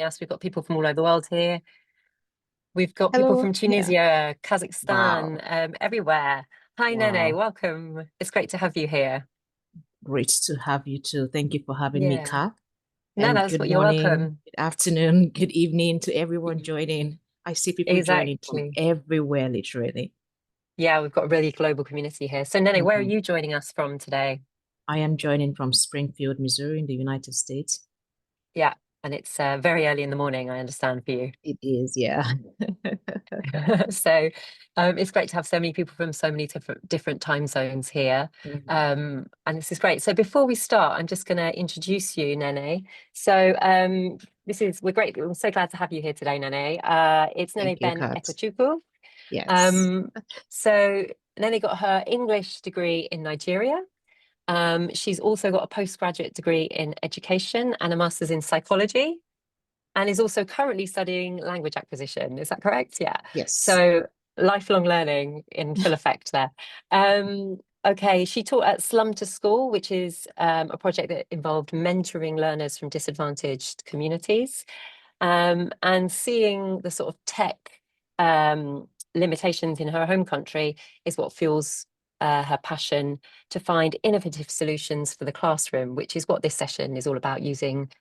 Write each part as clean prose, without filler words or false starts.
us. We've got people from all over the world here. We've got people Hello. from Yeah. Tunisia, Kazakhstan, Wow. everywhere. Hi, Nnenne. Wow. Welcome. It's great to have you here. Great to have you too. Thank you for having me, Yeah. Kat. No, And that's good what you're morning, welcome. good afternoon, good evening to everyone joining. I see people joining from Exactly. everywhere, literally. Yeah, we've got a really global community here. So, Nnenne, where are Mhm. you joining us from today? I am joining from Springfield, Missouri, in the United States. Yeah, and it's very early in the morning, I understand for you. It is, yeah. So it's great to have so many people from so many different time zones here. Mhm. And this is great. So before we start, I'm just going to introduce you, Nnenne. So we're so glad to have you here today, Nnenne. It's Thank Nnenne you, Kat. Ben-Ekechukwu. Yes. Um, so Nnenne got her English degree in Nigeria. She's also got a postgraduate degree in education and a master's in psychology, and is also currently studying language acquisition. Is that correct? Yeah. Yes. So lifelong learning in full effect there. Okay, she taught at Slum to School, which is a project that involved mentoring learners from disadvantaged communities, and seeing the sort of tech limitations in her home country is what fuels her passion to find innovative solutions for the classroom, which is what this session is all about, using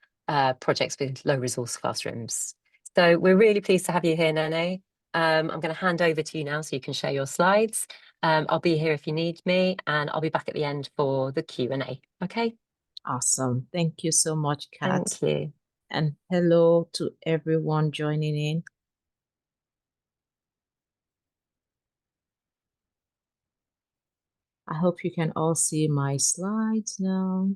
projects with low resource classrooms. So we're really pleased to have you here, Nnenne. I'm going to hand over to you now so you can share your slides. I'll be here if you need me, and I'll be back at the end for the Q&A. Okay, Awesome. Thank you so much, Kat. thank you. And hello to everyone joining in. I hope you can all see my slides now.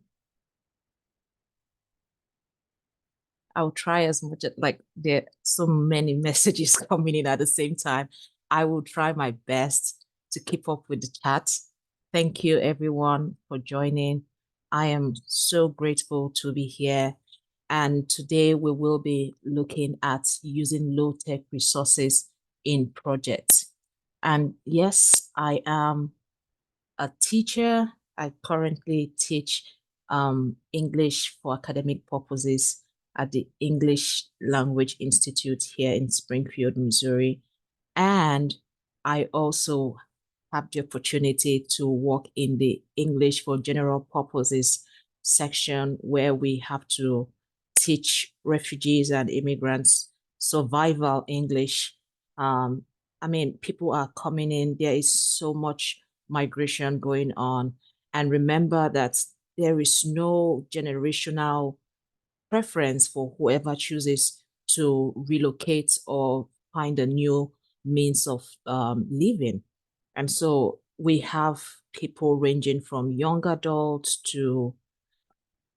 I'll try as much as, like, there are so many messages coming in at the same time. I will try my best to keep up with the chat. Thank you everyone for joining. I am so grateful to be here. And today we will be looking at using low-tech resources in projects. And yes, I am a teacher. I currently teach English for academic purposes at the English Language Institute here in Springfield, Missouri. And I also have the opportunity to work in the English for general purposes section, where we have to teach refugees and immigrants survival English. Um, I mean, people are coming in. There is so much migration going on. And remember that there is no generational preference for whoever chooses to relocate or find a new means of living. And so we have people ranging from young adults to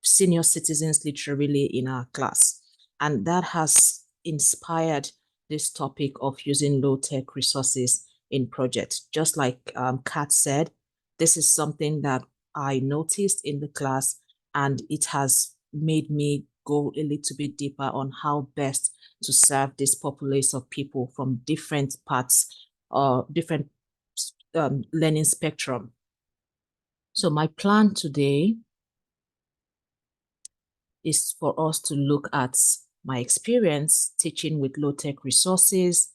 senior citizens literally in our class. And that has inspired this topic of using low-tech resources in projects. Just like Kat said, this is something that I noticed in the class, and it has made me go a little bit deeper on how best to serve this populace of people from different parts or different learning spectrum. So my plan today is for us to look at my experience teaching with low-tech resources,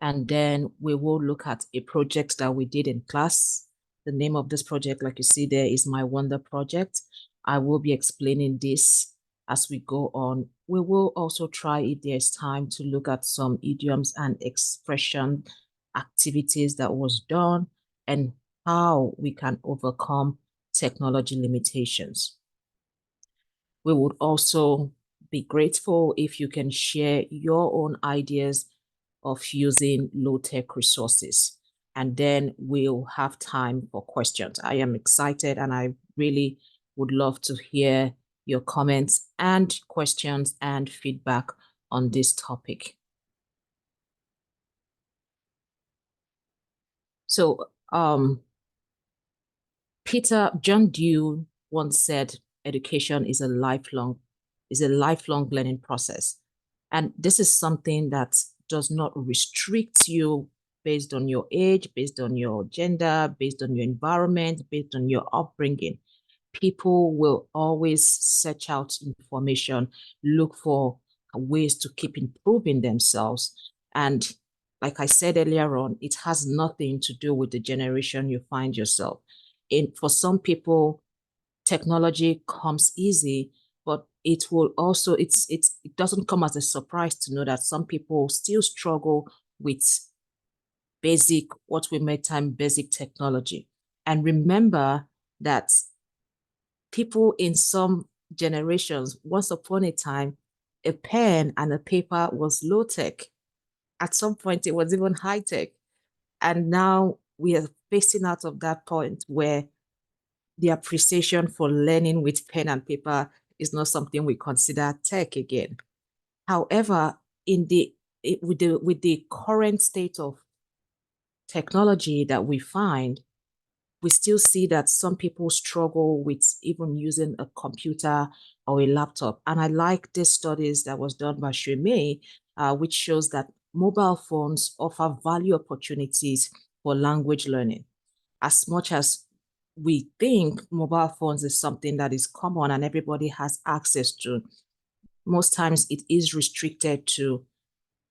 and then we will look at a project that we did in class. The name of this project, like you see there, is My Wonder Project. I will be explaining this as we go on. We will also try, if there's time, to look at some idioms and expression activities that was done and how we can overcome technology limitations. We would also be grateful if you can share your own ideas of using low-tech resources. And then we'll have time for questions. I am excited and I really would love to hear your comments and questions and feedback on this topic. So John Dewey once said, education is a lifelong learning process. And this is something that does not restrict you based on your age, based on your gender, based on your environment, based on your upbringing. People will always search out information, look for ways to keep improving themselves. And like I said earlier on, it has nothing to do with the generation you find yourself in. For some people, technology comes easy, but it will also, it doesn't come as a surprise to know that some people still struggle with basic, what we may term basic technology. And remember that people in some generations, once upon a time, a pen and a paper was low tech. At some point, it was even high tech. And now we are facing out of that point where the appreciation for learning with pen and paper is not something we consider tech again. However, with the current state of technology that we find, we still see that some people struggle with even using a computer or a laptop. And I like this studies that was done by Shimei, which shows that mobile phones offer value opportunities for language learning. As much as we think mobile phones is something that is common and everybody has access to, most times it is restricted to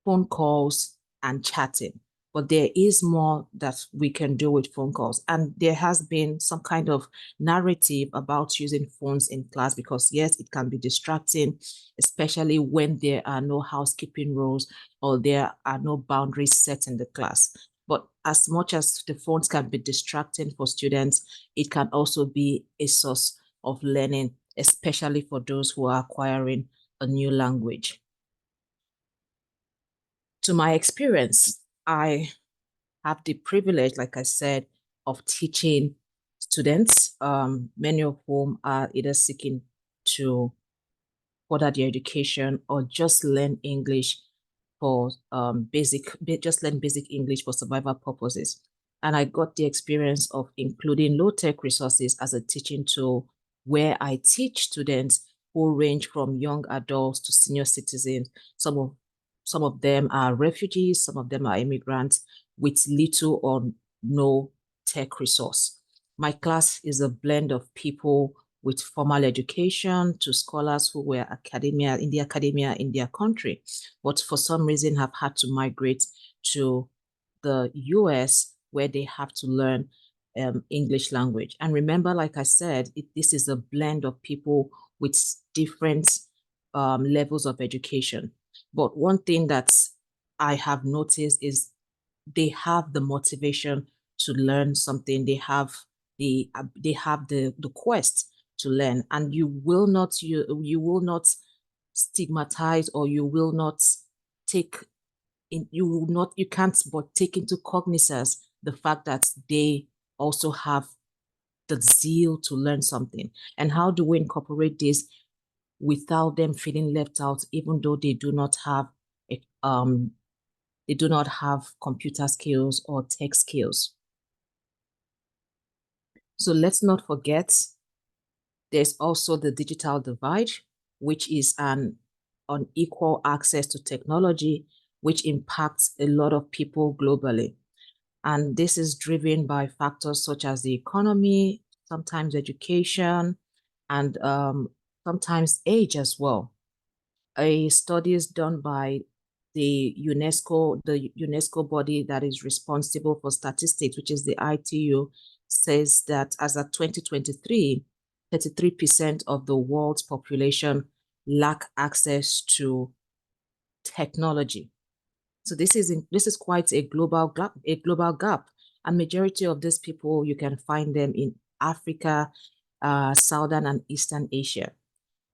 phone calls and chatting. But there is more that we can do with phone calls. And there has been some kind of narrative about using phones in class because, yes, it can be distracting, especially when there are no housekeeping rules or there are no boundaries set in the class. But as much as the phones can be distracting for students, it can also be a source of learning, especially for those who are acquiring a new language. To my experience, I have the privilege, like I said, of teaching students, many of whom are either seeking to further their education or just learn English for just learn basic English for survival purposes. And I got the experience of including low-tech resources as a teaching tool where I teach students who range from young adults to senior citizens. Some of them are refugees, some of them are immigrants with little or no tech resource. My class is a blend of people with formal education to scholars who were in the academia in their country, but for some reason have had to migrate to the US where they have to learn English language. And remember, like I said, this is a blend of people with different levels of education. But one thing that I have noticed is they have the motivation to learn something. They have the quest to learn, and you will not stigmatize, or you will not take in you can't but take into cognizance the fact that they also have the zeal to learn something. And how do we incorporate this without them feeling left out, even though they do not have computer skills or tech skills? So let's not forget, there's also the digital divide, which is an unequal access to technology, which impacts a lot of people globally. And this is driven by factors such as the economy, sometimes education, and sometimes age as well. A study is done by the UNESCO body that is responsible for statistics, which is the ITU, says that as of 2023, 33% of the world's population lack access to technology. So this is quite a global gap. And majority of these people, you can find them in Africa, Southern and Eastern Asia.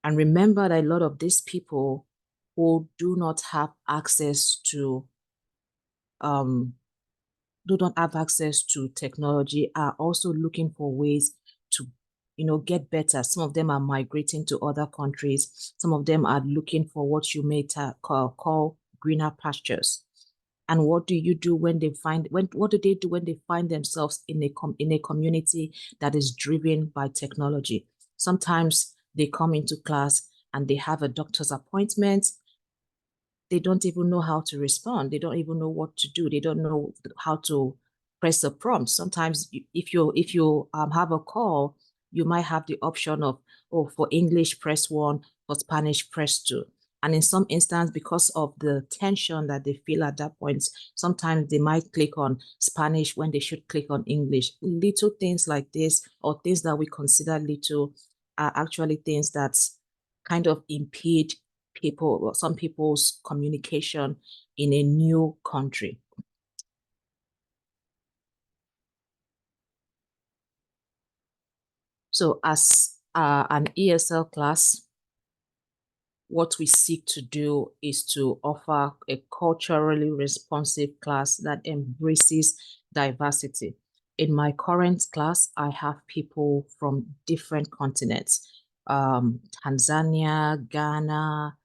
And remember that a lot of these people who do not have access to technology are also looking for ways to get better. Some of them are migrating to other countries. Some of them are looking for what you may call greener pastures. And what do you do when they find what do they do when they find themselves in a community that is driven by technology? Sometimes they come into class and they have a doctor's appointment. They don't even know how to respond. They don't even know what to do. They don't know how to press a prompt. Sometimes if you have a call, you might have the option of, oh, for English, press 1, for Spanish, press 2. And in some instances, because of the tension that they feel at that point, sometimes they might click on Spanish when they should click on English. Little things like this, or things that we consider little, are actually things that kind of impede people, or some people's communication in a new country. So as an ESL class, what we seek to do is to offer a culturally responsive class that embraces diversity. In my current class, I have people from different continents, Tanzania, Ghana,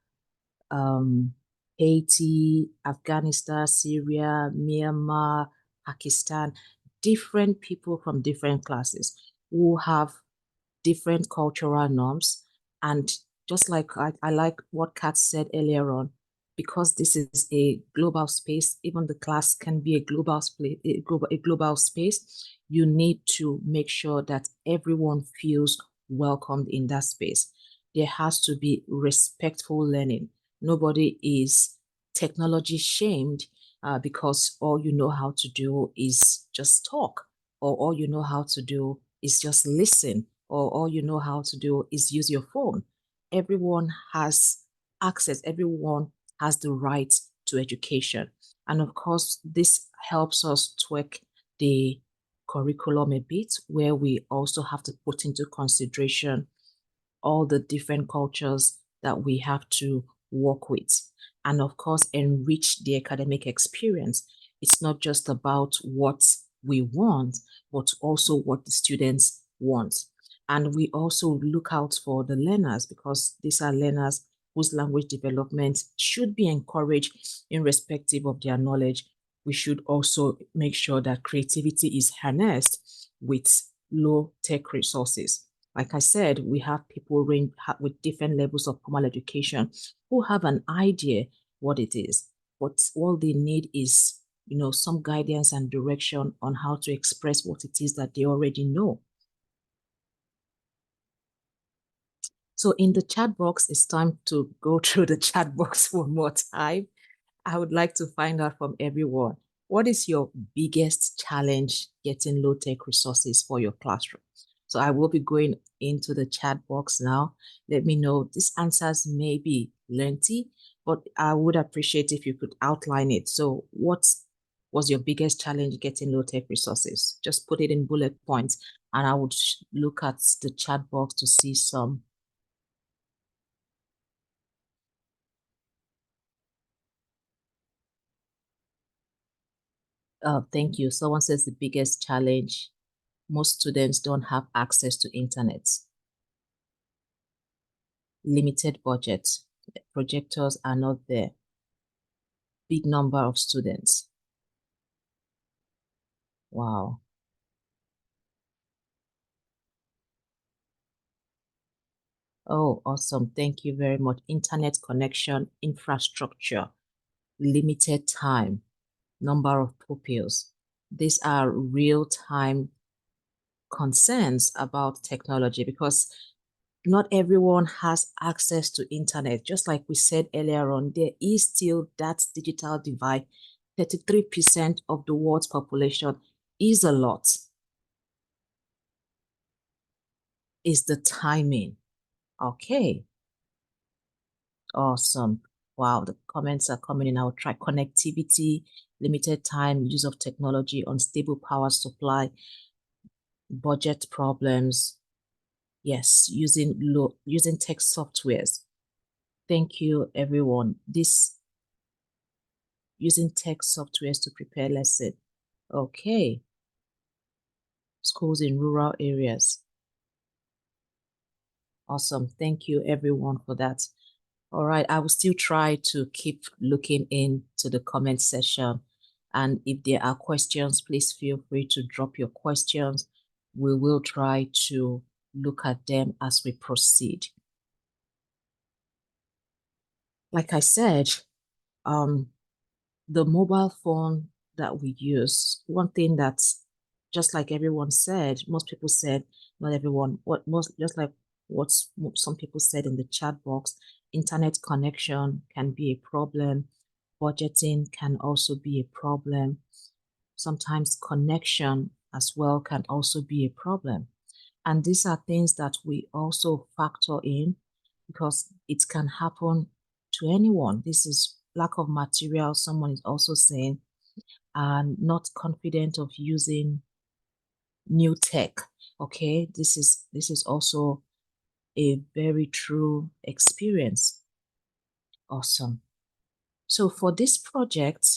Haiti, Afghanistan, Syria, Myanmar, Pakistan, different people from different classes who have different cultural norms. And just like I like what Kat said earlier on, because this is a global space, even the class can be a global space, a global space, you need to make sure that everyone feels welcomed in that space. There has to be respectful learning. Nobody is technology shamed because all you know how to do is just talk, or all you know how to do is just listen, or all you know how to do is use your phone. Everyone has access, everyone has the right to education. And of course, this helps us tweak the curriculum a bit, where we also have to put into consideration all the different cultures that we have to work with. And of course, enrich the academic experience. It's not just about what we want, but also what the students want. And we also look out for the learners, because these are learners whose language development should be encouraged irrespective of their knowledge. We should also make sure that creativity is harnessed with low-tech resources. Like I said, we have people with different levels of formal education who have an idea what it is, but all they need is, some guidance and direction on how to express what it is that they already know. So in the chat box, it's time to go through the chat box one more time. I would like to find out from everyone, what is your biggest challenge getting low-tech resources for your classroom? So I will be going into the chat box now. Let me know. These answers may be lengthy, but I would appreciate if you could outline it. So what was your biggest challenge getting low-tech resources? Just put it in bullet points, and I would look at the chat box to see some. Thank you. Someone says the biggest challenge, most students don't have access to internet. Limited budget. Projectors are not there. Big number of students. Wow. Oh, awesome. Thank you very much. Internet connection, infrastructure, limited time, number of pupils. These are real-time concerns about technology, because not everyone has access to internet. Just like we said earlier on, there is still that digital divide. 33% of the world's population is a lot. Is the timing. Okay. Awesome. Wow, the comments are coming in. I'll try connectivity, limited time, use of technology, unstable power supply, budget problems. Yes, using tech softwares. Thank you, everyone. Using tech softwares to prepare lesson. Okay. Schools in rural areas. Awesome. Thank you, everyone, for that. All right. I will still try to keep looking into the comment section. And if there are questions, please feel free to drop your questions. We will try to look at them as we proceed. Like I said, the mobile phone that we use, one thing that's just like everyone said, most people said, not everyone, just like what some people said in the chat box, Internet connection can be a problem. Budgeting can also be a problem. Sometimes connection as well can also be a problem. And these are things that we also factor in because it can happen to anyone. This is lack of material. Someone is also saying, and not confident of using new tech. Okay, this is also a very true experience. Awesome. So for this project,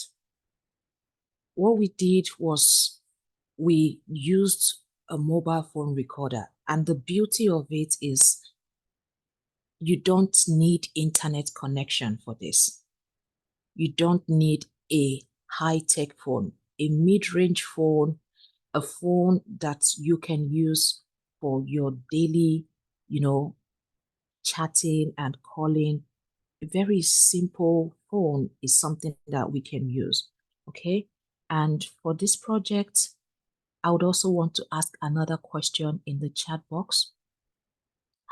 what we did was we used a mobile phone recorder. And the beauty of it is you don't need internet connection for this. You don't need a high-tech phone, a mid-range phone, a phone that you can use for your daily, chatting and calling. A very simple phone is something that we can use. Okay. And for this project, I would also want to ask another question in the chat box.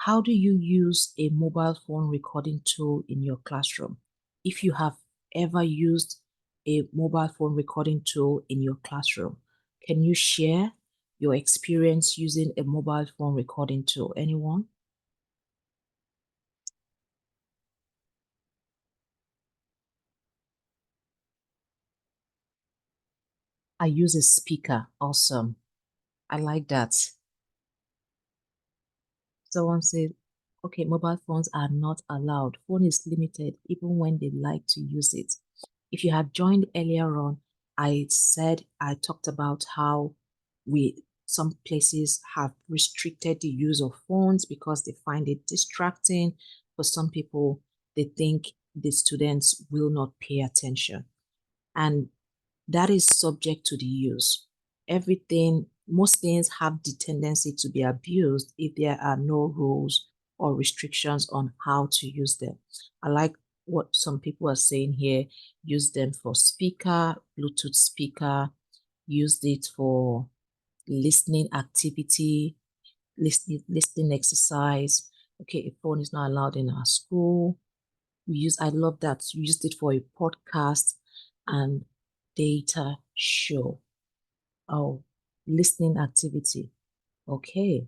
How do you use a mobile phone recording tool in your classroom? If you have ever used a mobile phone recording tool in your classroom, can you share your experience using a mobile phone recording tool? Anyone? I use a speaker. Awesome. I like that. Someone said, okay, mobile phones are not allowed. Phone is limited even when they like to use it. If you had joined earlier on, I talked about how some places have restricted the use of phones because they find it distracting. For some people, they think the students will not pay attention. And that is subject to the use. Most things have the tendency to be abused if there are no rules or restrictions on how to use them. I like what some people are saying here. Use them for speaker, Bluetooth speaker, used it for listening activity, listening exercise. Okay, a phone is not allowed in our school. I love that. We used it for a podcast and data show. Oh, listening activity. Okay,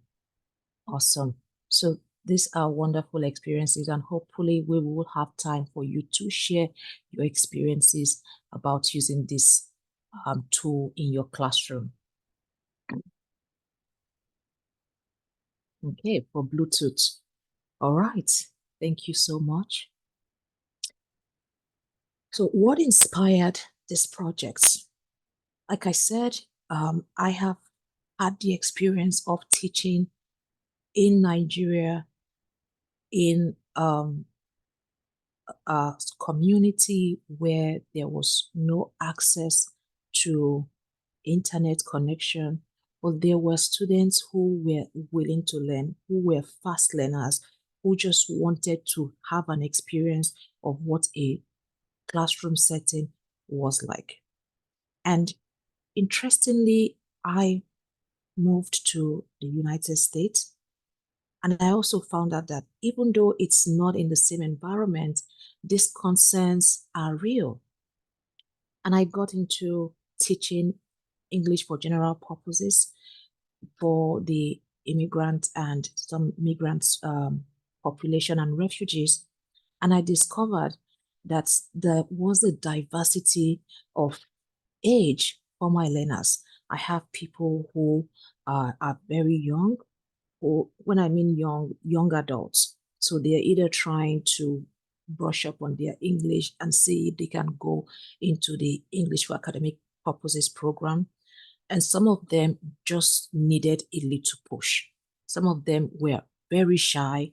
awesome. So these are wonderful experiences, and hopefully we will have time for you to share your experiences about using this tool in your classroom. Okay, for Bluetooth. All right. Thank you so much. So what inspired this project? Like I said, I have had the experience of teaching in Nigeria in a community where there was no access to internet connection, but there were students who were willing to learn, who were fast learners, who just wanted to have an experience of what a classroom setting was like. And interestingly, I moved to the United States. And I also found out that even though it's not in the same environment, these concerns are real. And I got into teaching English for general purposes for the immigrant and some migrants population and refugees. And I discovered that there was a diversity of age for my learners. I have people who are very young, or when I mean young adults. So they're either trying to brush up on their English and see if they can go into the English for academic purposes program. And some of them just needed a little push. Some of them were very shy.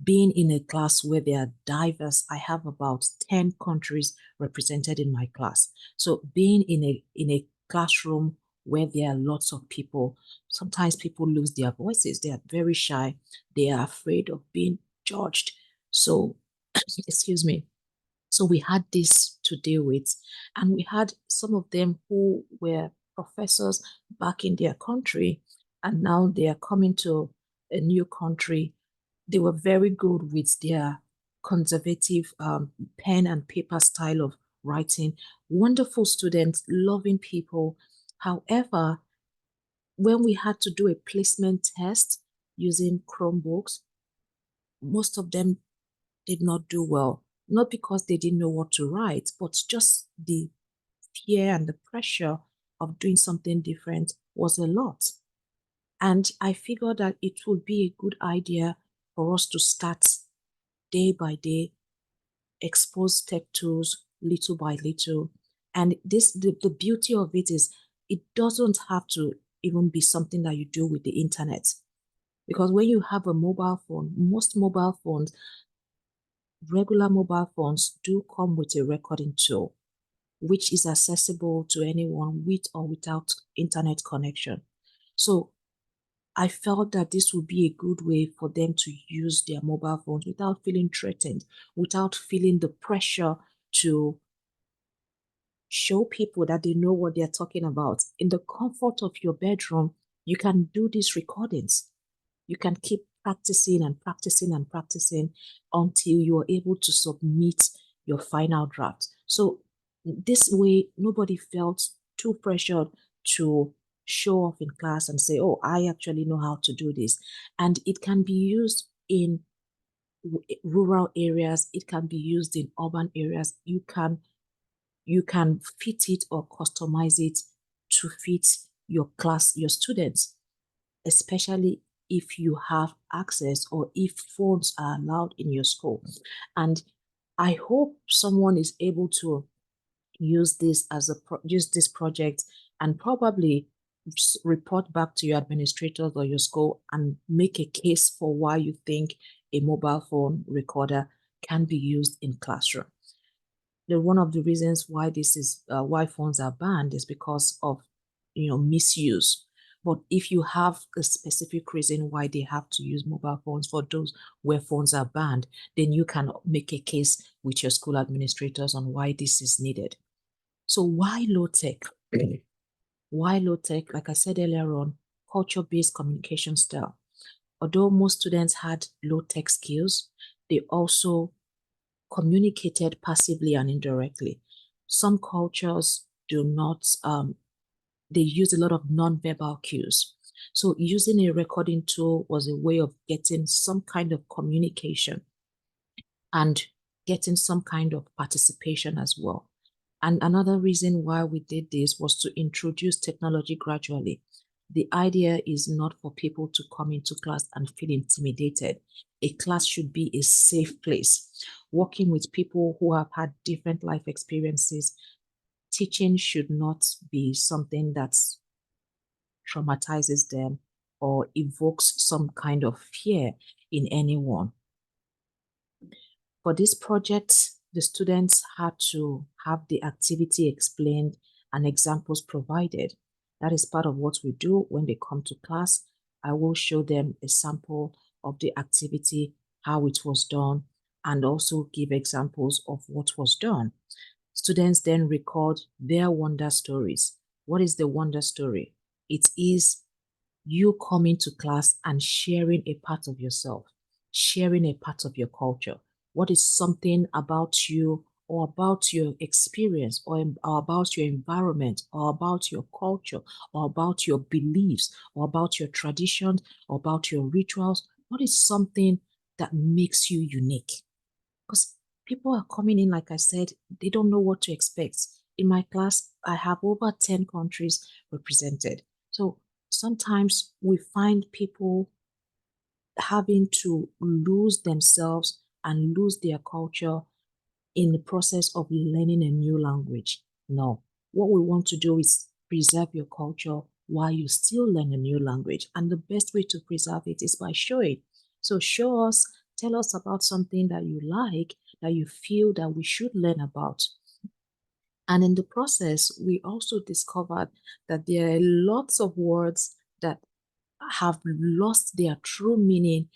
Being in a class where they are diverse, I have about 10 countries represented in my class. So being in a classroom where there are lots of people, sometimes people lose their voices. They are very shy. They are afraid of being judged. So, excuse me. So we had this to deal with. And we had some of them who were professors back in their country, and now they are coming to a new country. They were very good with their conservative pen and paper style of writing, wonderful students, loving people. However, when we had to do a placement test using Chromebooks, most of them did not do well, not because they didn't know what to write, but just the fear and the pressure of doing something different was a lot. And I figured that it would be a good idea for us to start day by day, expose tech tools little by little. And the beauty of it is it doesn't have to even be something that you do with the internet. Because when you have a mobile phone, most mobile phones, regular mobile phones do come with a recording tool, which is accessible to anyone with or without internet connection. So I felt that this would be a good way for them to use their mobile phones without feeling threatened, without feeling the pressure to show people that they know what they're talking about. In the comfort of your bedroom, you can do these recordings. You can keep practicing and practicing and practicing until you're able to submit your final draft. So this way, nobody felt too pressured to show off in class and say, oh, I actually know how to do this. And it can be used in rural areas. It can be used in urban areas. You can fit it or customize it to fit your class, your students, especially if you have access or if phones are allowed in your school. And I hope someone is able to use this as use this project and probably report back to your administrators or your school and make a case for why you think a mobile phone recorder can be used in classroom. One of the reasons why this is why phones are banned is because of misuse. But if you have a specific reason why they have to use mobile phones for those where phones are banned, then you can make a case with your school administrators on why this is needed. So why low tech? Why low tech? Like I said earlier on, culture-based communication style. Although most students had low tech skills, they also communicated passively and indirectly. Some cultures do not, they use a lot of non-verbal cues. So using a recording tool was a way of getting some kind of communication and getting some kind of participation as well. And another reason why we did this was to introduce technology gradually. The idea is not for people to come into class and feel intimidated. A class should be a safe place. Working with people who have had different life experiences, teaching should not be something that traumatizes them or evokes some kind of fear in anyone. For this project, the students had to have the activity explained and examples provided. That is part of what we do when they come to class. I will show them a sample of the activity, how it was done, and also give examples of what was done. Students then record their wonder stories. What is the wonder story? It is you coming to class and sharing a part of yourself, sharing a part of your culture. What is something about you or about your experience or about your environment or about your culture or about your beliefs or about your traditions or about your rituals? What is something that makes you unique? Because people are coming in, like I said, they don't know what to expect. In my class, I have over 10 countries represented. So sometimes we find people having to lose themselves and lose their culture in the process of learning a new language. No, what we want to do is preserve your culture while you still learn a new language. And the best way to preserve it is by showing. So show us, tell us about something that you like, that you feel that we should learn about. And in the process, we also discovered that there are lots of words that have lost their true meaning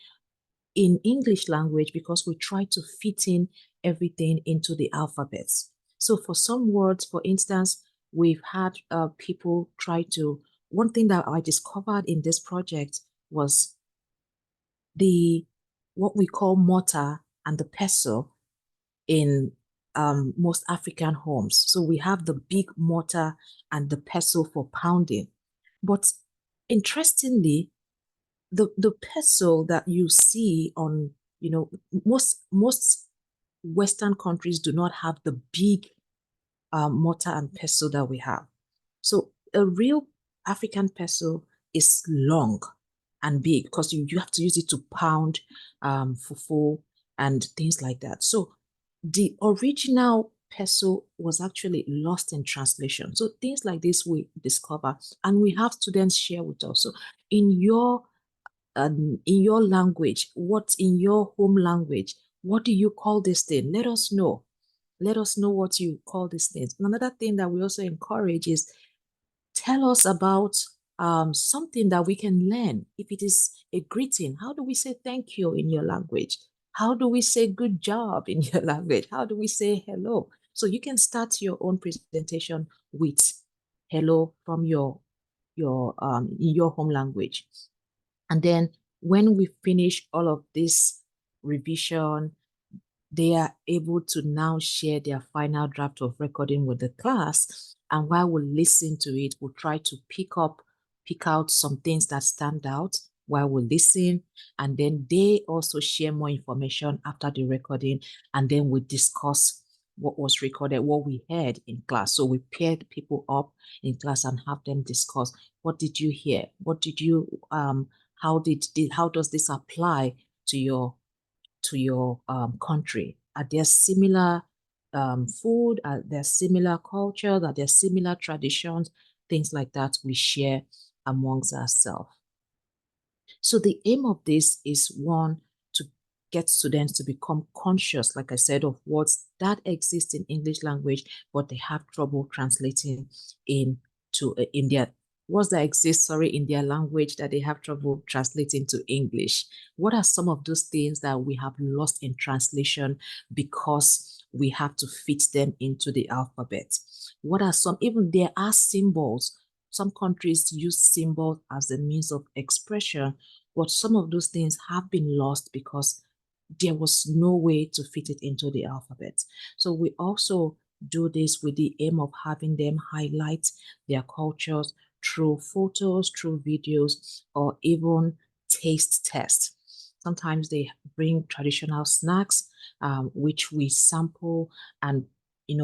in English language because we try to fit in everything into the alphabets. So for some words, for instance, we've had people try to, one thing that I discovered in this project was what we call mortar and the peso in most African homes. So we have the big mortar and the pestle for pounding. But interestingly, the pestle that you see on, most Western countries do not have the big mortar and pestle that we have. So a real African pestle is long and big because you have to use it to pound fufu and things like that. So the original pestle was actually lost in translation. So things like this we discover, and we have students share with us. So in your language, what's in your home language, what do you call this thing? Let us know. Let us know what you call these things. Another thing that we also encourage is tell us about something that we can learn. If it is a greeting, how do we say thank you in your language? How do we say good job in your language? How do we say hello? So you can start your own presentation with hello from in your home language. And then when we finish all of this revision, they are able to now share their final draft of recording with the class. And while we listen to it, we'll try to pick out some things that stand out while we listen. And then they also share more information after the recording. And then we discuss what was recorded, what we heard in class. So we paired people up in class and have them discuss, what did you hear? What did you, how does this apply to your country? Are there similar food? Are there similar cultures? Are there similar traditions? Things like that we share amongst ourselves. So the aim of this is, one, to get students to become conscious, like I said, of words that exist in English language, but they have trouble translating into India. Words that exist, sorry, in their language that they have trouble translating to English. What are some of those things that we have lost in translation because we have to fit them into the alphabet? What are some, even there are symbols. Some countries use symbols as a means of expression, but some of those things have been lost because there was no way to fit it into the alphabet. So we also do this with the aim of having them highlight their cultures through photos, through videos, or even taste tests. Sometimes they bring traditional snacks, which we sample, and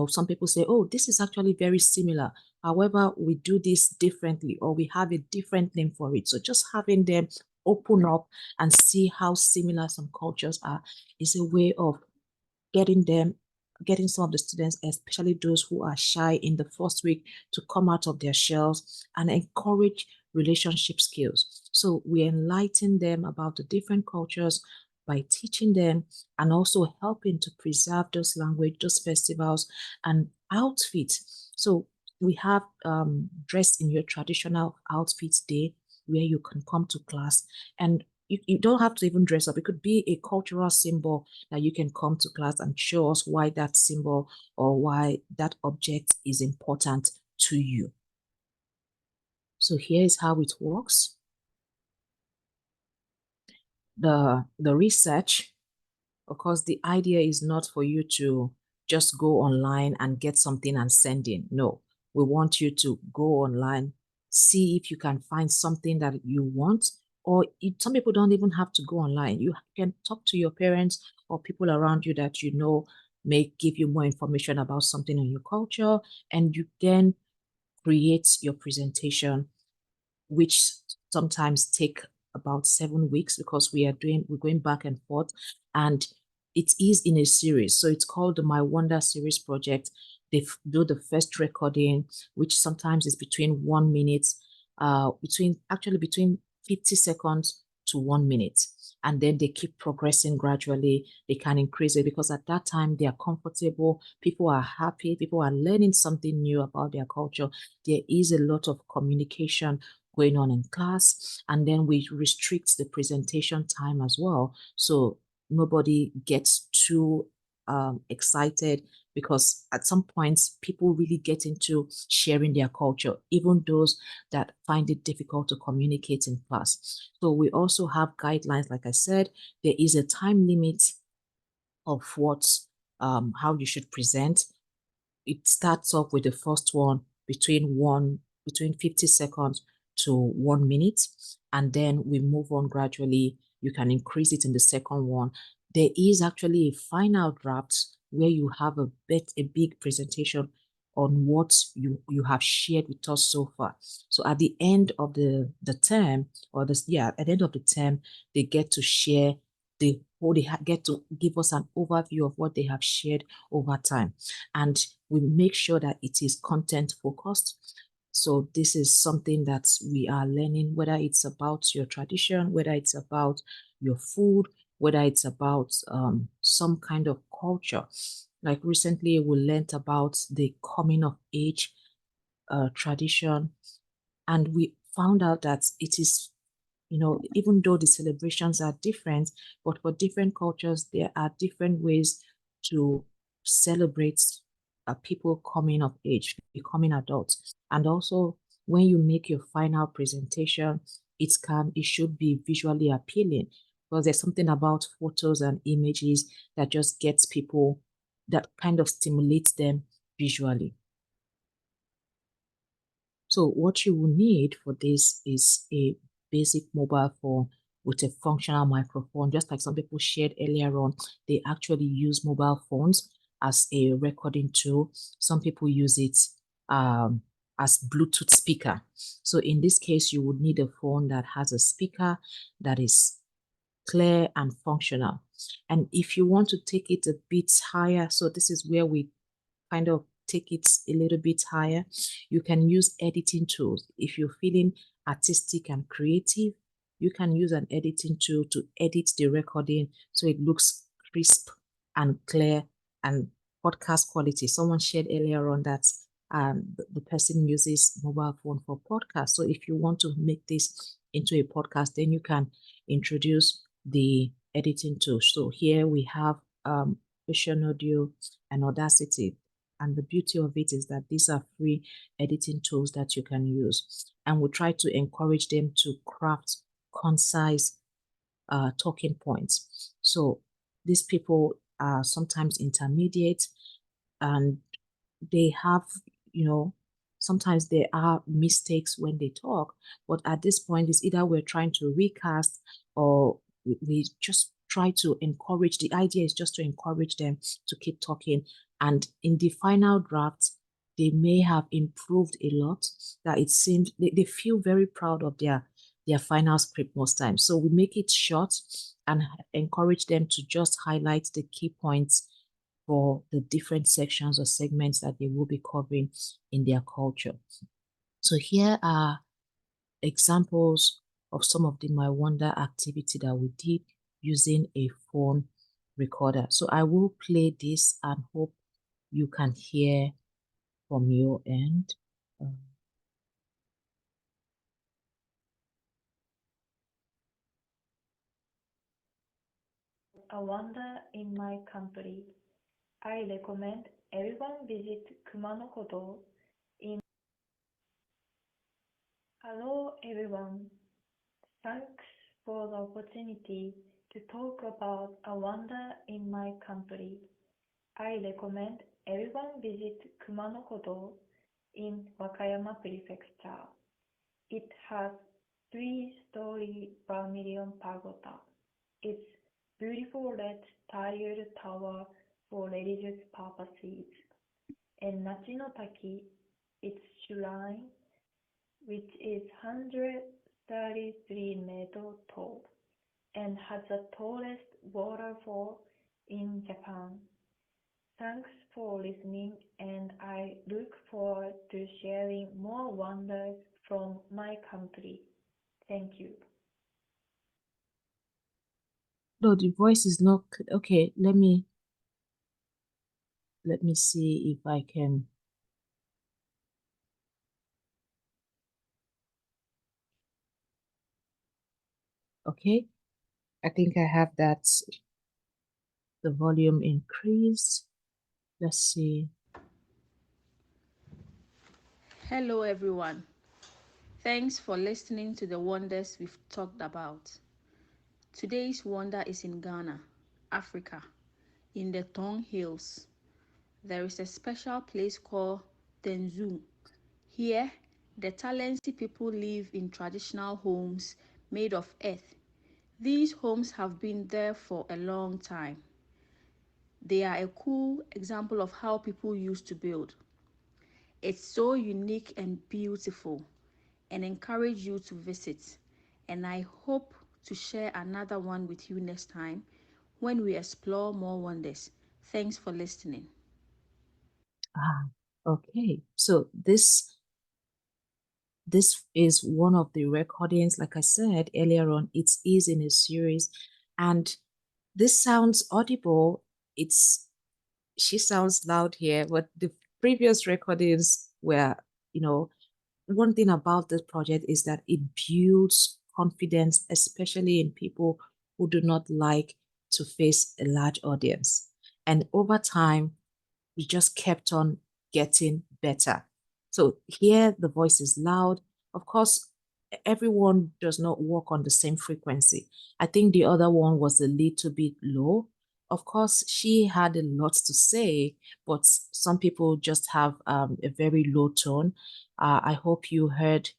some people say, oh, this is actually very similar. However, we do this differently, or we have a different name for it. So just having them open up and see how similar some cultures are is a way of getting some of the students, especially those who are shy in the first week, to come out of their shells and encourage relationship skills. So we enlighten them about the different cultures by teaching them and also helping to preserve those language, those festivals and outfits. So we have dress in your traditional outfits day where you can come to class, and you don't have to even dress up. It could be a cultural symbol that you can come to class and show us why that symbol or why that object is important to you. So here is how it works. The research, of course, the idea is not for you to just go online and get something and send in. No, we want you to go online, see if you can find something that you want, or some people don't even have to go online. You can talk to your parents or people around you that you know may give you more information about something in your culture, and you then create your presentation, which sometimes take about 7 weeks because we're going back and forth, and it is in a series. So it's called the My Wonder Series project. They do the first recording, which sometimes is between 1 minute, between 50 seconds to 1 minute. And then they keep progressing gradually. They can increase it because at that time they are comfortable. People are happy. People are learning something new about their culture. There is a lot of communication going on in class, and then we restrict the presentation time as well, so nobody gets too excited, because at some points people really get into sharing their culture, even those that find it difficult to communicate in class. So we also have guidelines. Like I said, there is a time limit of how you should present. It starts off with the first one between 50 seconds to 1 minute, and then we move on gradually. You can increase it in the second one. There is actually a final draft where you have a big presentation on what you have shared with us so far. So at the end of the term, or this yeah, at the end of the term, they get to share they get to give us an overview of what they have shared over time. And we make sure that it is content focused. So this is something that we are learning, whether it's about your tradition, whether it's about your food, whether it's about some kind of culture. Like recently, we learned about the coming of age tradition, and we found out that it is, even though the celebrations are different, but for different cultures, there are different ways to celebrate people coming of age, becoming adults. And also, when you make your final presentation, it should be visually appealing, because there's something about photos and images that just gets people, that kind of stimulates them visually. So what you will need for this is a basic mobile phone with a functional microphone. Just like some people shared earlier on, they actually use mobile phones as a recording tool. Some people use it as Bluetooth speaker. So in this case, you would need a phone that has a speaker that is clear and functional. And if you want to take it a bit higher, so this is where we kind of take it a little bit higher, you can use editing tools. If you're feeling artistic and creative, you can use an editing tool to edit the recording so it looks crisp and clear and podcast quality. Someone shared earlier on that the person uses mobile phone for podcast. So if you want to make this into a podcast, then you can introduce the editing tool. So here we have Vision Audio and Audacity. And the beauty of it is that these are free editing tools that you can use. And we try to encourage them to craft concise talking points. So these people are sometimes intermediate, and they have, sometimes there are mistakes when they talk, but at this point, it's either we're trying to recast, or we just try to encourage. The idea is just to encourage them to keep talking. And in the final draft, they may have improved a lot, that it seems they feel very proud of their final script most times. So we make it short and encourage them to just highlight the key points for the different sections or segments that they will be covering in their culture. So here are examples of some of the My Wonder activity that we did using a phone recorder. So I will play this and hope you can hear from your end. A wonder in my country. I recommend everyone visit Kumanokoto in. Hello everyone. Thanks for the opportunity to talk about a wonder in my country. I recommend everyone visit Kumanokoto in Wakayama Prefecture. It has three-story vermilion pagoda. Its beautiful red tiled tower for religious purposes, and Nachi-no-Taki, its shrine, which is 133 meters tall and has the tallest waterfall in Japan. Thanks for listening, and I look forward to sharing more wonders from my country. Thank you. No, the voice is not okay. Let me see if I can. Okay, I think I have that, the volume increased. Let's see. Hello, everyone. Thanks for listening to the wonders we've talked about. Today's wonder is in Ghana, Africa. in the Tong Hills. There is a special place called Tenzhou. Here, the Talensi people live in traditional homes made of earth. These homes have been there for a long time. They are a cool example of how people used to build. It's so unique and beautiful, and encourage you to visit. And I hope to share another one with you next time when we explore more wonders. Thanks for listening. Okay. So this is one of the recordings, like I said earlier on, it is in a series, and this sounds audible. She sounds loud here, but the previous recordings were, one thing about this project is that it builds confidence, especially in people who do not like to face a large audience. And over time, we just kept on getting better. So here the voice is loud. Of course, everyone does not work on the same frequency. I think the other one was a little bit low. Of course, she had a lot to say, but some people just have a very low tone. I hope you heard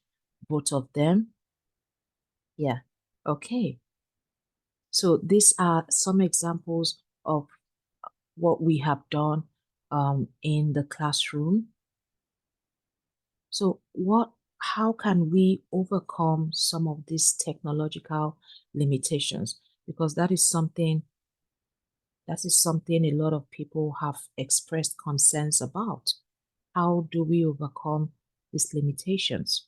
both of them. Yeah, okay. So these are some examples of what we have done in the classroom. So how can we overcome some of these technological limitations? Because that is something a lot of people have expressed concerns about. How do we overcome these limitations?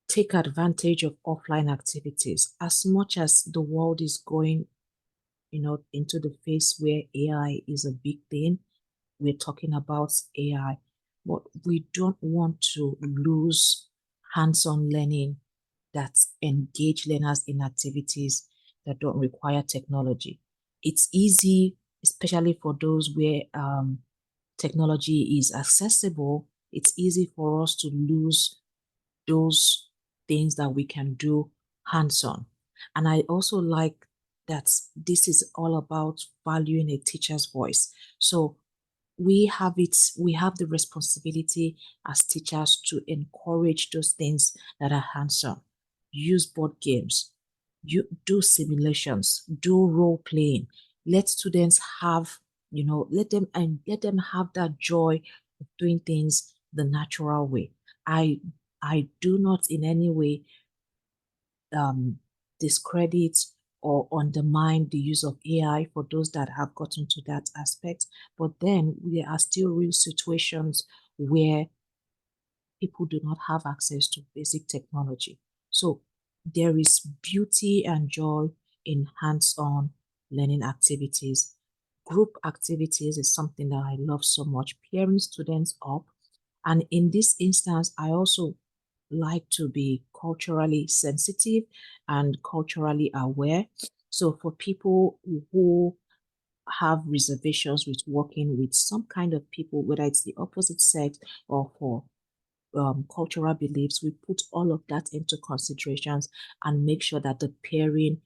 Take advantage of offline activities. As much as the world is going, into the phase where AI is a big thing, we're talking about AI, but we don't want to lose hands-on learning that engage learners in activities that don't require technology. It's easy, especially for those where technology is accessible. It's easy for us to lose those things that we can do hands-on. And I also like that this is all about valuing a teacher's voice. So we have the responsibility as teachers to encourage those things that are hands-on. Use board games, you do simulations, do role playing. Let students have, let them have that joy of doing things the natural way. I do not in any way discredit or undermine the use of AI for those that have gotten to that aspect. But then there are still real situations where people do not have access to basic technology. So there is beauty and joy in hands-on learning activities. Group activities is something that I love so much, pairing students up. And in this instance, I also like to be culturally sensitive and culturally aware. So for people who have reservations with working with some kind of people, whether it's the opposite sex or for cultural beliefs, we put all of that into considerations and make sure that the pairing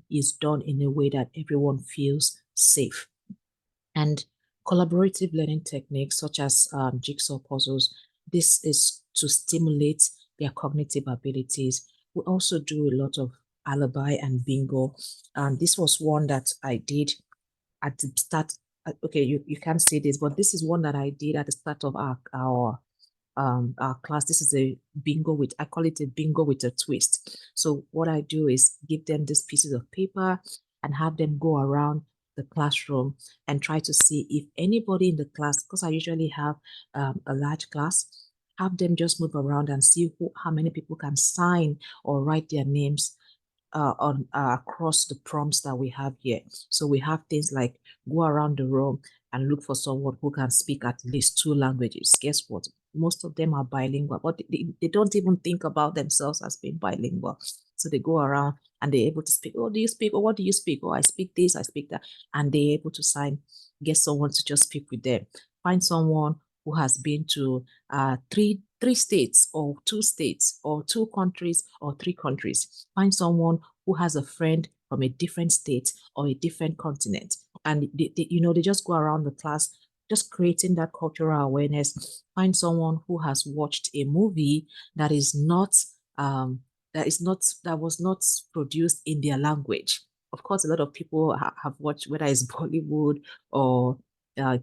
is done in a way that everyone feels safe. And collaborative learning techniques such as jigsaw puzzles, this is to stimulate their cognitive abilities. We also do a lot of alibi and bingo. And this was one that I did at the start. Okay, you can't see this, but this is one that I did at the start of our class. This is a bingo I call it a bingo with a twist. So what I do is give them these pieces of paper and have them go around the classroom and try to see if anybody in the class, because I usually have a large class, have them just move around and see how many people can sign or write their names on across the prompts that we have here. So we have things like go around the room and look for someone who can speak at least 2 languages. Guess what? Most of them are bilingual, but they don't even think about themselves as being bilingual. So they go around and they're able to speak. Oh, do you speak? Oh, what do you speak? Oh, I speak this, I speak that. And they're able to get someone to just speak with them. Find someone who has been to three states or 2 states or 2 countries or 3 countries. Find someone who has a friend from a different state or a different continent. and they just go around the class, just creating that cultural awareness. Find someone who has watched a movie that is not that was not produced in their language. Of course, a lot of people have watched, whether it's Bollywood or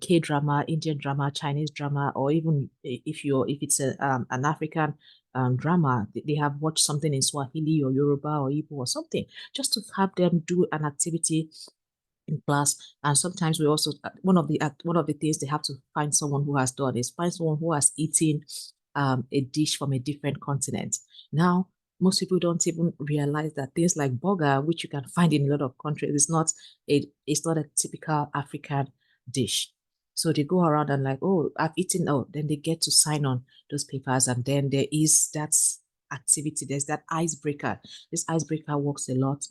K-drama, Indian drama, Chinese drama, or even if it's an African drama, they have watched something in Swahili or Yoruba or Igbo or something, just to have them do an activity in class. And sometimes we also one of the things they have to find someone who has done is find someone who has eaten a dish from a different continent. Now, most people don't even realize that things like burger, which you can find in a lot of countries, it's not a typical African dish. So they go around and like, oh, I've eaten. Oh, then they get to sign on those papers, and then there is that activity. There's that icebreaker. This icebreaker works a lot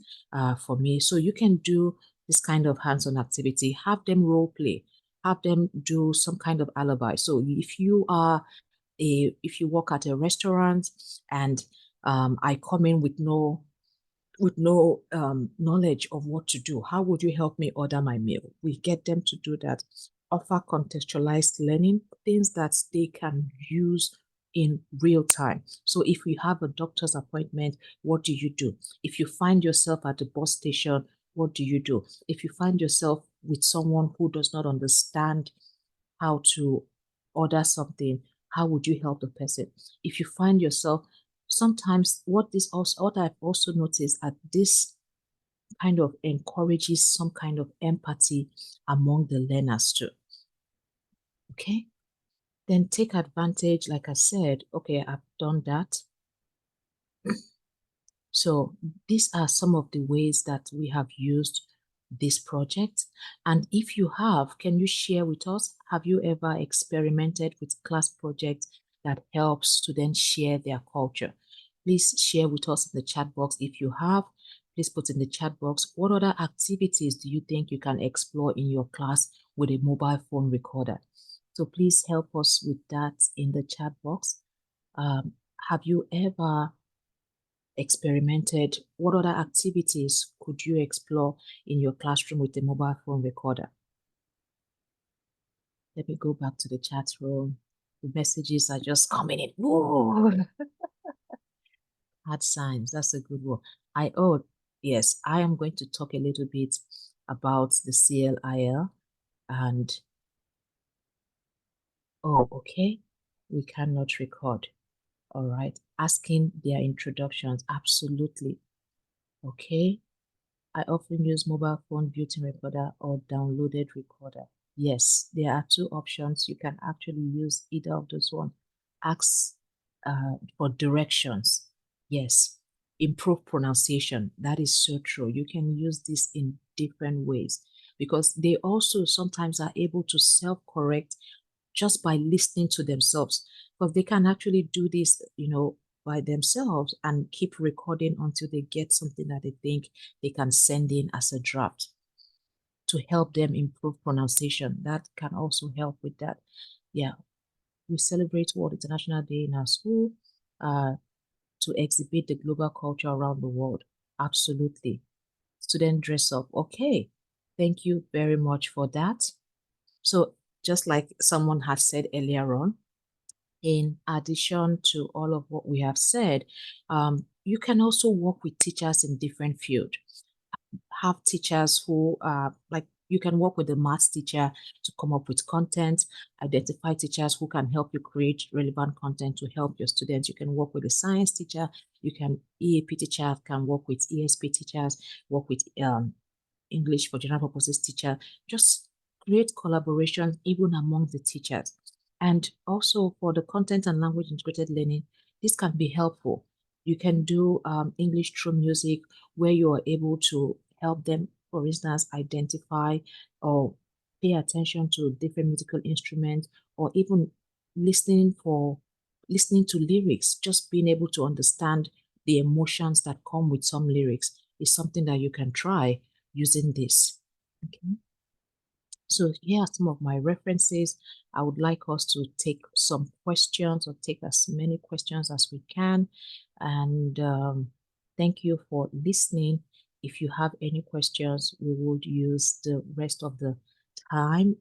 for me. So you can do this kind of hands-on activity. Have them role play. Have them do some kind of alibi. So if you work at a restaurant and I come in with no knowledge of what to do, how would you help me order my meal? We get them to do that. Offer contextualized learning, things that they can use in real time. So if you have a doctor's appointment, what do you do? If you find yourself at the bus station, what do you do? If you find yourself with someone who does not understand how to order something, how would you help the person? If you find yourself, sometimes what I've also noticed at this kind of encourages some kind of empathy among the learners too. Okay? Then take advantage, like I said, okay, I've done that. So these are some of the ways that we have used this project. And if you have, can you share with us, have you ever experimented with class projects that help students share their culture? Please share with us in the chat box. If you have, please put in the chat box, what other activities do you think you can explore in your class with a mobile phone recorder? So please help us with that in the chat box. Have you ever experimented? What other activities could you explore in your classroom with a mobile phone recorder? Let me go back to the chat room. The messages are just coming in. Whoa! Hard signs, that's a good one. Yes, I am going to talk a little bit about the CLIL and okay, we cannot record. All right, asking their introductions, absolutely. Okay, I often use mobile phone built-in recorder or downloaded recorder. Yes, there are two options. You can actually use either of those ones. Ask for directions. Yes, improve pronunciation. That is so true. You can use this in different ways because they also sometimes are able to self-correct just by listening to themselves, because they can actually do this, by themselves and keep recording until they get something that they think they can send in as a draft to help them improve pronunciation. That can also help with that. Yeah, we celebrate World International Day in our school to exhibit the global culture around the world. Absolutely. Student dress up. Okay, thank you very much for that. So just like someone has said earlier on, in addition to all of what we have said, you can also work with teachers in different fields. Have teachers who like you can work with the maths teacher to come up with content, identify teachers who can help you create relevant content to help your students. You can work with a science teacher, EAP teacher can work with ESP teachers, work with English for general purposes teacher, just create collaboration even among the teachers. And also for the content and language integrated learning, this can be helpful. You can do English through music where you are able to help them, for instance, identify or pay attention to different musical instruments, or even listening to lyrics, just being able to understand the emotions that come with some lyrics is something that you can try using this. Okay. So here are some of my references. I would like us to take some questions or take as many questions as we can. And thank you for listening. If you have any questions, we would use the rest of the time.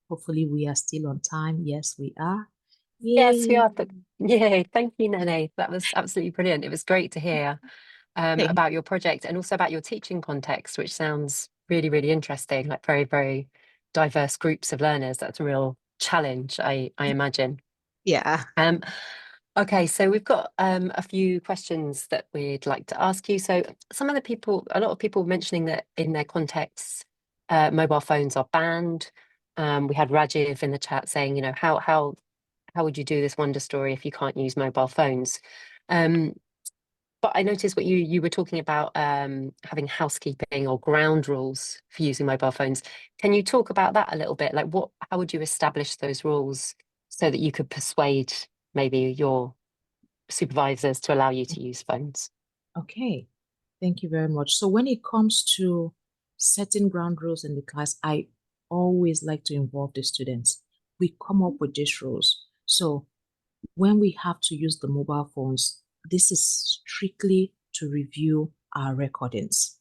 Hopefully we are still on time. Yes, we are. Yes, we Yay. are. Yay. Thank you, Nnenne. That was absolutely brilliant. It was great to hear Thank about your project and also about your teaching context, which sounds really, really interesting, like very, very diverse groups of learners. That's a real challenge, I imagine. Yeah. Okay, so we've got a few questions that we'd like to ask you. So some of the people, a lot of people mentioning that in their contexts, mobile phones are banned. We had Rajiv in the chat saying, you know, how would you do this wonder story if you can't use mobile phones? But I noticed what you were talking about having housekeeping or ground rules for using mobile phones. Can you talk about that a little bit? Like how would you establish those rules so that you could persuade maybe your supervisors to allow you to use phones? Okay. Thank you very much. So when it comes to setting ground rules in the class, I always like to involve the students. We come up with these rules. So when we have to use the mobile phones, this is strictly to review our recordings.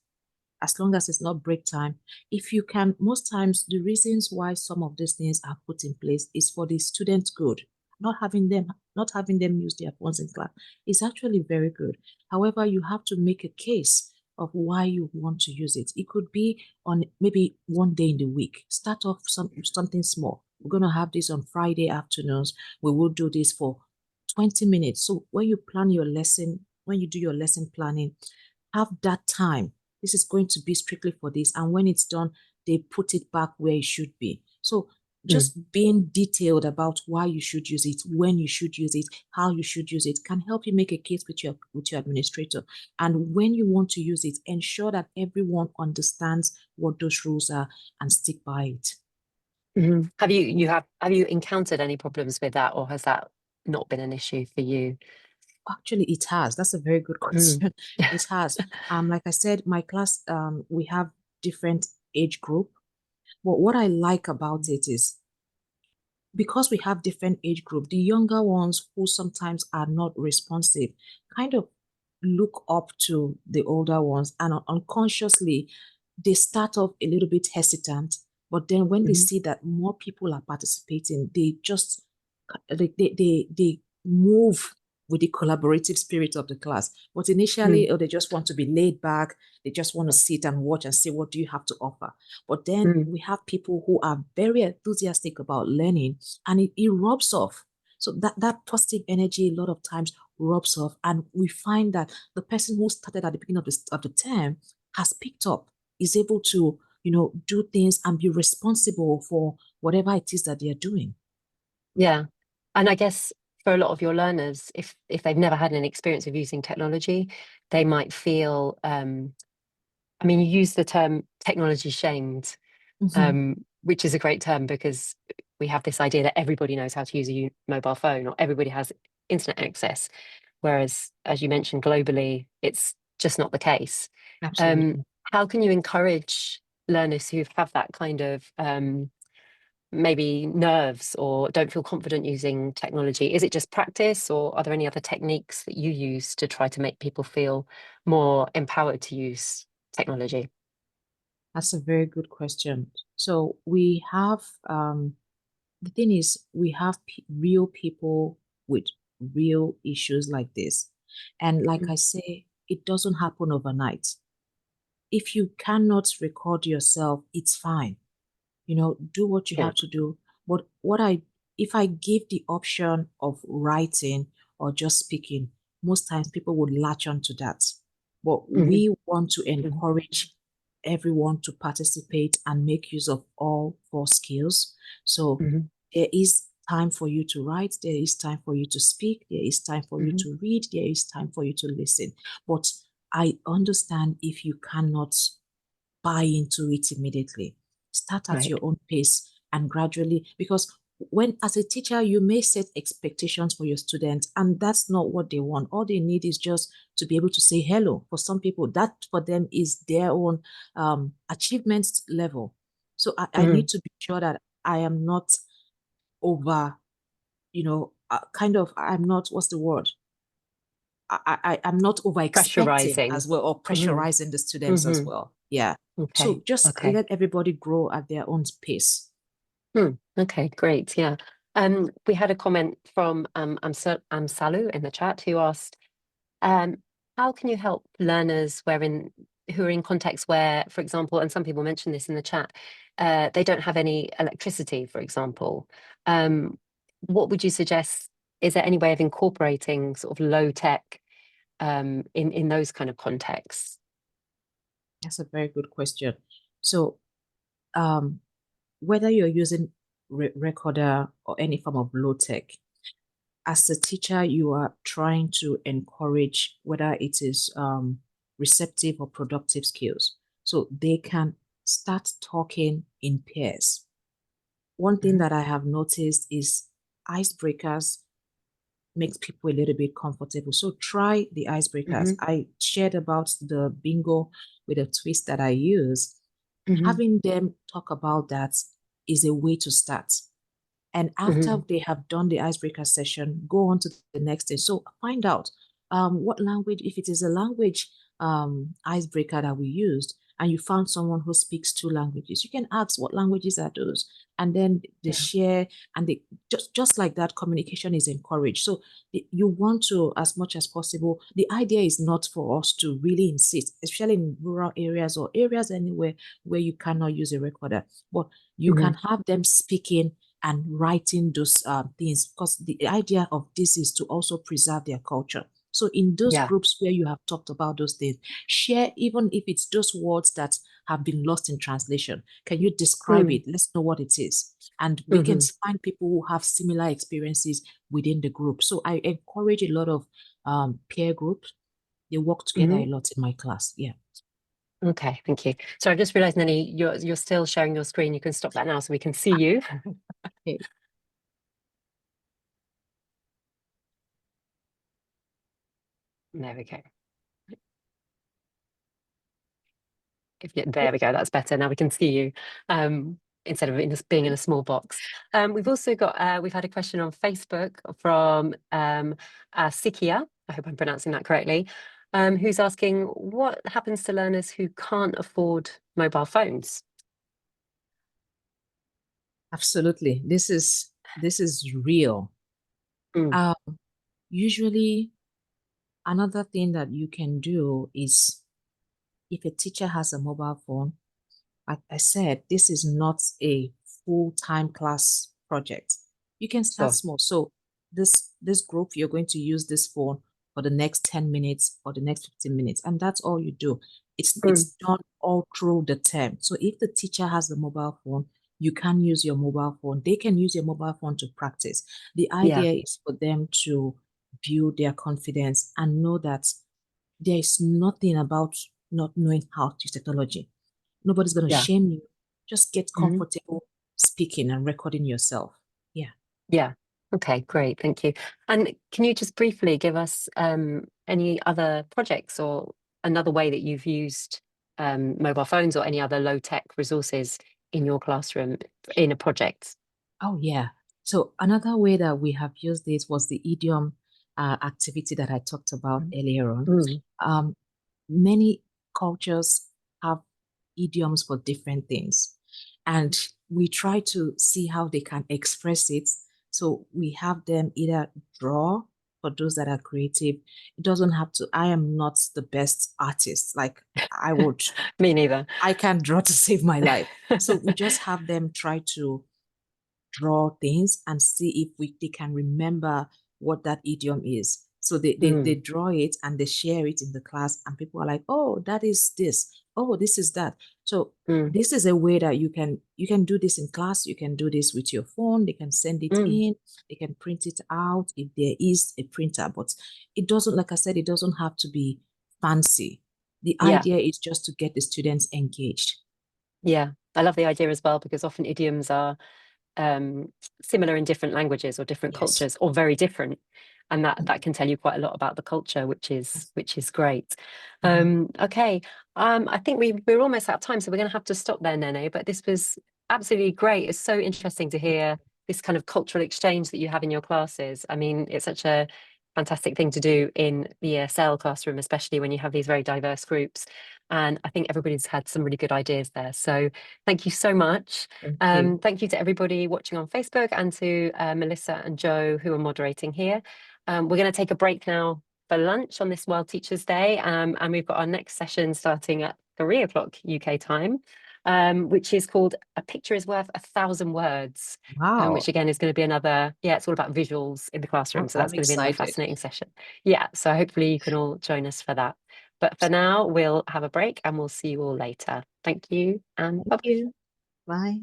As long as it's not break time, if you can, most times the reasons why some of these things are put in place is for the students' good. Not having them use their phones in class is actually very good. However, you have to make a case of why you want to use it. It could be on maybe one day in the week. Start off something small. We're going to have this on Friday afternoons. We will do this for 20 minutes. So when you plan your lesson, when you do your lesson planning, have that time. This is going to be strictly for this. And when it's done, they put it back where it should be. So just being detailed about why you should use it, when you should use it, how you should use it can help you make a case with your administrator. And when you want to use it, ensure that everyone understands what those rules are and stick by it. Have you encountered any problems with that, or has that not been an issue for you? Actually, it has. That's a very good question. It has. Like I said, my class, we have different age group. But what I like about it is because we have different age group, the younger ones who sometimes are not responsive kind of look up to the older ones, and unconsciously they start off a little bit hesitant, but then when they see that more people are participating, they just they move with the collaborative spirit of the class. But initially, they just want to be laid back. They just want to sit and watch and see what do you have to offer. But then we have people who are very enthusiastic about learning, and it rubs off. So that positive energy a lot of times rubs off, and we find that the person who started at the beginning of the term has picked up, is able to do things and be responsible for whatever it is that they are doing. Yeah. And I guess for a lot of your learners, if they've never had an experience of using technology, they might feel, I mean, you use the term technology shamed, which is a great term because we have this idea that everybody knows how to use a mobile phone or everybody has internet access. Whereas, as you mentioned, globally, it's just not the case. Absolutely. How can you encourage learners who have that kind of maybe nerves or don't feel confident using technology? Is it just practice, or are there any other techniques that you use to try to make people feel more empowered to use technology? That's a very good question. So we have, the thing is, we have real people with real issues like this. And like I say, it doesn't happen overnight. If you cannot record yourself, it's fine. Do what you Yeah. have to do. But if I give the option of writing or just speaking, most times people would latch onto that. But we want to encourage everyone to participate and make use of all four skills. So there is time for you to write, there is time for you to speak, there is time for you to read, there is time for you to listen. But I understand if you cannot buy into it immediately. Start at Right. your own pace and gradually, because when as a teacher, you may set expectations for your students, and that's not what they want. All they need is just to be able to say hello. For some people, that for them is their own achievement level. So I need to be sure that I am not over, I'm not, what's the word? I'm not over expecting Pressurizing. as well, or pressurizing the students as well. Yeah. So Okay. just Okay. let everybody grow at their own pace. Okay, great. Yeah. We had a comment from Amsalu in the chat who asked, how can you help learners who are in contexts where, for example, and some people mentioned this in the chat, they don't have any electricity, for example. What would you suggest? Is there any way of incorporating sort of low tech in those kind of contexts? That's a very good question. So whether you're using recorder or any form of low tech, as a teacher, you are trying to encourage whether it is receptive or productive skills. So they can start talking in pairs. One thing that I have noticed is icebreakers makes people a little bit comfortable. So try the icebreakers. I shared about the bingo with a twist that I use. Having them talk about that is a way to start. And after they have done the icebreaker session, go on to the next day. So find out what language, if it is a language icebreaker that we used, and you found someone who speaks 2 languages, you can ask what languages are those, and then they share, and they just like that, communication is encouraged. So you want to, as much as possible, the idea is not for us to really insist, especially in rural areas or areas anywhere where you cannot use a recorder, but you can have them speaking and writing those things, because the idea of this is to also preserve their culture. So in those groups where you have talked about those things, share, even if it's those words that have been lost in translation. Can you describe it? Let's know what it is. And we can find people who have similar experiences within the group. So I encourage a lot of peer groups. They work together a lot in my class. Yeah. Okay, thank you. So I just realized, Nnenne, you're still sharing your screen. You can stop that now so we can see you. Okay. There we go. There we go. That's better. Now we can see you instead of being in a small box. We've also got, we've had a question on Facebook from Sikia, I hope I'm pronouncing that correctly, who's asking what happens to learners who can't afford mobile phones? Absolutely. This is real. Usually, another thing that you can do is, if a teacher has a mobile phone, like I said, this is not a full-time class project. You can start small. So this group, you're going to use this phone for the next 10 minutes or the next 15 minutes, and that's all you do. It's done all through the term. So if the teacher has the mobile phone, you can use your mobile phone. They can use your mobile phone to practice. The idea is for them to build their confidence and know that there is nothing about not knowing how to use technology. Nobody's going to shame you. Just get comfortable speaking and recording yourself. Yeah. Yeah. Okay, great. Thank you. And can you just briefly give us any other projects or another way that you've used mobile phones or any other low-tech resources in your classroom in a project? Oh, yeah. So another way that we have used this was the idiom activity that I talked about earlier on. Many cultures have idioms for different things, and we try to see how they can express it. So we have them either draw, for those that are creative. It doesn't have to, I am not the best artist. Like I would. Me neither. I can't draw to save my life. So we just have them try to draw things and see if they can remember what that idiom is. So they draw it and they share it in the class, and people are like, oh, that is this. Oh, this is that. So this is a way that you can do this in class. You can do this with your phone. They can send it in. They can print it out if there is a printer. But it doesn't, like I said, it doesn't have to be fancy. The idea is just to get the students engaged. Yeah, I love the idea as well, because often idioms are similar in different languages or different cultures, or very different, and that can tell you quite a lot about the culture, which is great. Okay, I think we're almost out of time, so we're going to have to stop there, Nnenne, but this was absolutely great. It's so interesting to hear this kind of cultural exchange that you have in your classes. I mean, it's such a fantastic thing to do in the ESL classroom, especially when you have these very diverse groups. And I think everybody's had some really good ideas there. So thank you so much. Thank you to everybody watching on Facebook and to Melissa and Joe who are moderating here. We're going to take a break now for lunch on this World Teachers Day. And we've got our next session starting at 3 o'clock UK time, which is called A Picture is Worth 1,000 Words. Wow. Which again is going to be another, it's all about visuals in the classroom. So that's I'm going to be another excited. fascinating session. Yeah, so hopefully you can all join us for that. But for now, we'll have a break and we'll see you all later. Thank you and bye. Thank you. Bye.